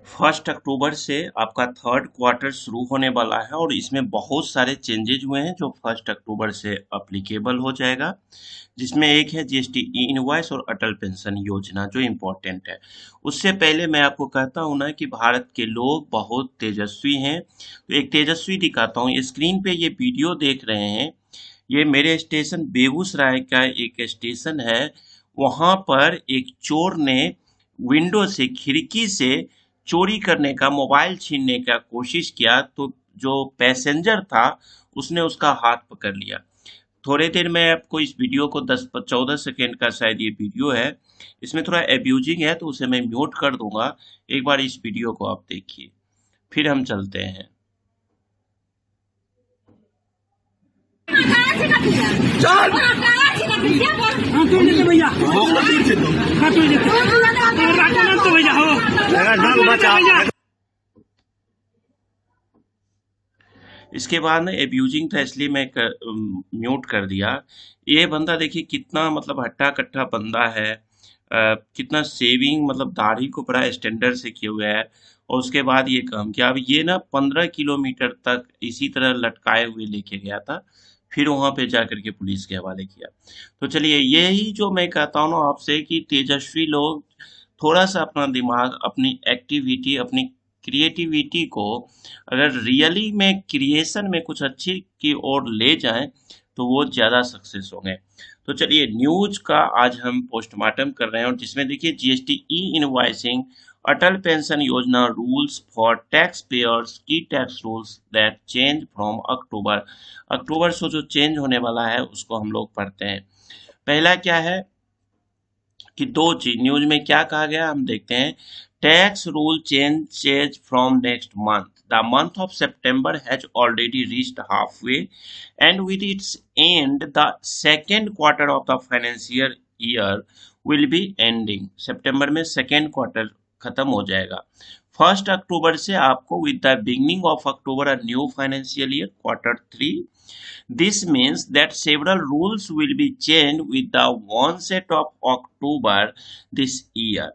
1 अक्टूबर से आपका third quarter शुरू होने वाला है और इसमें बहुत सारे चेंजेज हुए हैं जो 1 अक्टूबर से अप्लीकेबल हो जाएगा, जिसमें एक है जीएसटी ई इनवॉइस और अटल पेंशन योजना जो इम्पोर्टेंट है। उससे पहले मैं आपको कहता हूं ना कि भारत के लोग बहुत तेजस्वी हैं, तो एक तेजस्वी दिखाता हूँ। स्क्रीन पे ये वीडियो देख रहे हैं, ये मेरे स्टेशन बेगूसराय का एक स्टेशन है। वहां पर एक चोर ने विंडो से, खिड़की से चोरी करने का, मोबाइल छीनने का कोशिश किया, तो जो पैसेंजर था उसने उसका हाथ पकड़ लिया। थोड़ी देर में आपको इस वीडियो को 10-14 सेकेंड का शायद ये वीडियो है, इसमें थोड़ा एब्यूजिंग है तो उसे मैं म्यूट कर दूंगा। एक बार इस वीडियो को आप देखिए, फिर हम चलते हैं। चल भैया भैया हो। इसके बाद ना एब्यूजिंग था इसलिए मैं म्यूट कर दिया। ये बंदा देखिए कितना मतलब हट्टा कट्टा बंदा है, कितना सेविंग, मतलब दाढ़ी को बड़ा स्टैंडर्ड से किया हुआ है। और उसके बाद ये काम किया। अब ये ना 15 किलोमीटर तक इसी तरह लटकाए हुए लेके गया था, फिर वहां पे जा करके पुलिस के हवाले किया। तो चलिए, यही जो मैं कहता हूँ ना आपसे कि तेजस्वी लोग थोड़ा सा अपना दिमाग, अपनी एक्टिविटी, अपनी क्रिएटिविटी को अगर रियली में क्रिएशन में कुछ अच्छी की ओर ले जाएं तो वो ज्यादा सक्सेस होंगे। तो चलिए, न्यूज का आज हम पोस्टमार्टम कर रहे हैं, और जिसमें देखिए GST e invoicing, Atal pension Yojana rules for taxpayers, की tax rules that change from October. अक्टूबर से जो चेंज होने वाला है उसको हम लोग पढ़ते हैं। पहला क्या है कि दो चीज न्यूज में क्या कहा गया हम देखते हैं। Tax rule change from next month, the month of September has already reached halfway and with its end the second quarter of the financial year will be ending. सितंबर में सेकेंड क्वार्टर खत्म हो जाएगा। 1 अक्टूबर से आपको with the beginning of October a new financial year Q3। This means that several rules will be changed with the onset of October this year.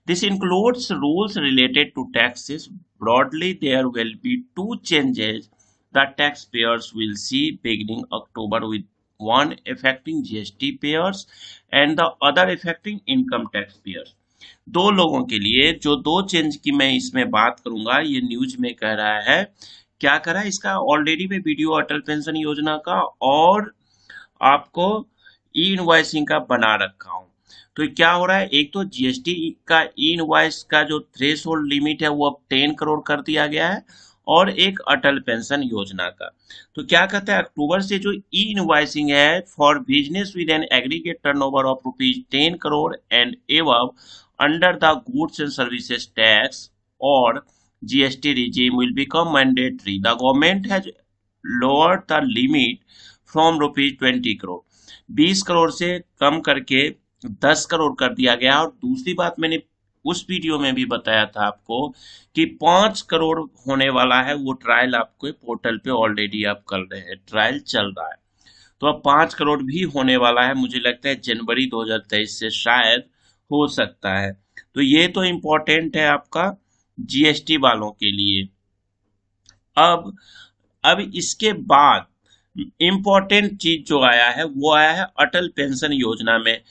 This includes rules related to taxes. Broadly, there will be two changes that taxpayers will see beginning October, with one affecting GST payers and the other affecting income tax payers. दो लोगों के लिए जो दो change की मैं इसमें बात करूंगा, ये न्यूज में कह रहा है। क्या करा इसका, ऑलरेडी मैं वीडियो अटल पेंशन योजना का और आपको ई इनवॉइसिंग का बना रखा हूं। तो क्या हो रहा है, एक तो जीएसटी का ई इनवॉइस का जो थ्रेश होल्ड लिमिट है वो अब 10 करोड़ कर दिया गया है, और एक अटल पेंशन योजना का। तो क्या कहता है, अक्टूबर से जो ई इनवॉइसिंग है for business with an aggregate turnover of ₹10 crore and above under the goods and services tax और GST regime will become mandatory. The government has lowered the limit from ₹20 crore, 20 crore से कम करके 10 करोड़ कर दिया गया। और दूसरी बात, मैंने उस वीडियो में भी बताया था आपको कि 5 करोड़ होने वाला है। वो ट्रायल आपको पोर्टल पे ऑलरेडी आप कर रहे हैं, ट्रायल चल रहा है। तो अब 5 करोड़ भी होने वाला है, मुझे लगता है जनवरी 2023 से शायद हो सकता है। तो ये तो इम्पोर्टेंट है आपका जीएसटी वालों के लिए। अब अब इसके बाद इम्पोर्टेंट चीज जो आया है वो आया है अटल पेंशन योजना में।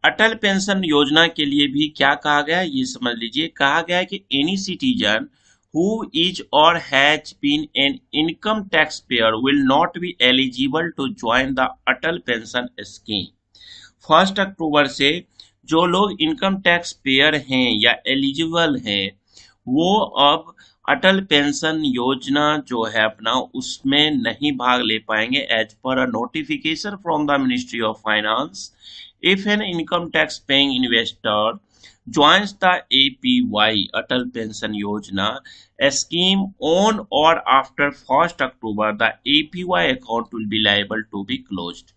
अटल पेंशन योजना के लिए भी क्या कहा गया है ये समझ लीजिए। कहा गया है कि any citizen who is or has been an income taxpayer will not be eligible to join the Atal pension scheme. 1 अक्टूबर से जो लोग इनकम टैक्स पेयर हैं या एलिजिबल हैं वो अब अटल पेंशन योजना जो है अपना उसमें नहीं भाग ले पाएंगे। As per a notification from the ministry of finance, if an income tax paying investor joins the APY Atal pension Yojana scheme on or after 1 October, the APY account will be liable to be closed।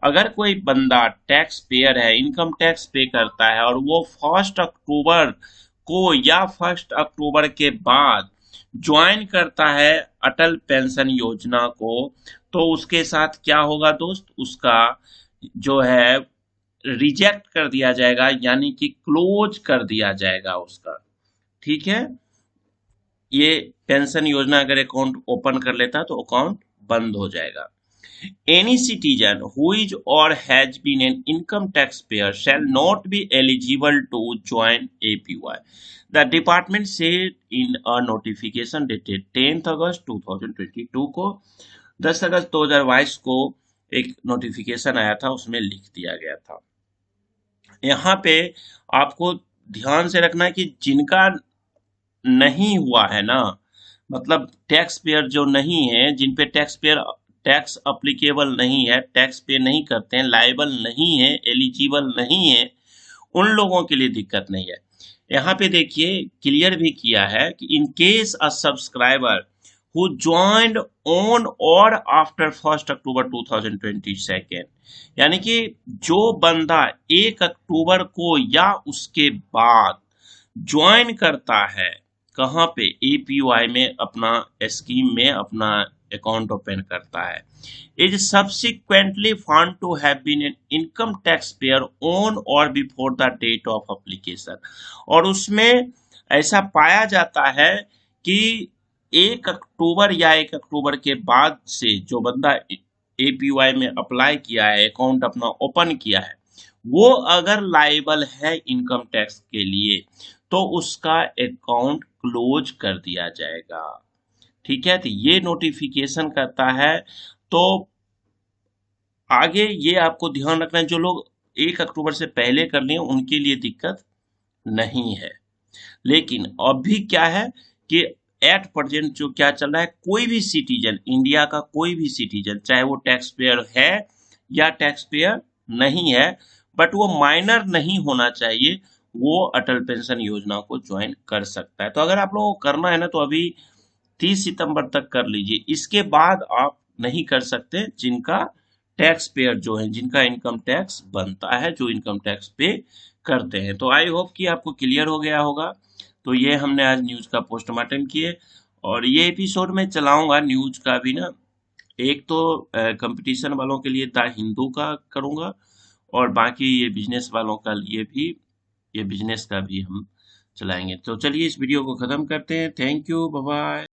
अगर कोई बंदा tax payer है, income tax पे करता है और वो 1 अक्टूबर को या 1 अक्टूबर के बाद ज्वाइन करता है अटल पेंशन योजना को, तो उसके साथ क्या होगा दोस्त, उसका जो है रिजेक्ट कर दिया जाएगा, यानी कि क्लोज कर दिया जाएगा उसका। ठीक है, ये पेंशन योजना अगर अकाउंट ओपन कर लेता है तो अकाउंट बंद हो जाएगा। Any citizen who is or has been an income taxpayer shall not be eligible to join APY. The department said in a notification dated 10th August 2022 को 10 अगस्त 2022 को एक नोटिफिकेशन आया था, उसमें लिख दिया गया था। यहाँ पे आपको ध्यान से रखना है कि जिनका नहीं हुआ है ना, मतलब टैक्स पेयर जो नहीं है, जिन पे टैक्स अप्लीकेबल नहीं है, टैक्स पे नहीं करते हैं, लायबल नहीं है, एलिजिबल नहीं है, उन लोगों के लिए दिक्कत नहीं है। यहाँ पे देखिए क्लियर भी किया है कि in case a subscriber who joined on or after 1st अक्टूबर 2022, यानी कि जो बंदा 1 अक्टूबर को या उसके बाद ज्वाइन करता है, कहाँ पे, एपीवाई में, अपना स्कीम में अपना अकाउंट ओपन करता है, is subsequently found to have been an income tax payer on और before the date of application, और उसमें ऐसा पाया जाता है कि 1 अक्टूबर या 1 अक्टूबर के बाद से जो बंदा एपीवाई में अप्लाई किया है, अकाउंट अपना ओपन किया है, वो अगर लायबल है इनकम टैक्स के लिए तो उसका अकाउंट क्लोज कर दिया जाएगा। ठीक है, तो ये नोटिफिकेशन करता है। तो आगे ये आपको ध्यान रखना है, जो लोग 1 अक्टूबर से पहले कर लिए उनके लिए दिक्कत नहीं है। लेकिन अभी क्या है कि एट प्रेजेंट जो क्या चल रहा है, कोई भी सिटीजन, इंडिया का कोई भी सिटीजन, चाहे वो टैक्स पेयर है या टैक्स पेयर नहीं है, बट वो माइनर नहीं होना चाहिए, वो अटल पेंशन योजना को ज्वाइन कर सकता है। तो अगर आप लोगों को करना है ना, तो अभी 30 सितंबर तक कर लीजिए, इसके बाद आप नहीं कर सकते, जिनका टैक्स पेयर जो है, जिनका इनकम टैक्स बनता है, जो इनकम टैक्स पे करते हैं। तो आई होप कि आपको क्लियर हो गया होगा। तो ये हमने आज न्यूज का पोस्टमार्टम किए, और ये एपिसोड में चलाऊंगा न्यूज का भी ना, एक तो कंपटीशन वालों के लिए द हिंदू का करूंगा, और बाकी ये बिजनेस वालों का लिए भी, ये बिजनेस का भी हम चलाएंगे। तो चलिए इस वीडियो को खत्म करते हैं। Thank you, bye bye.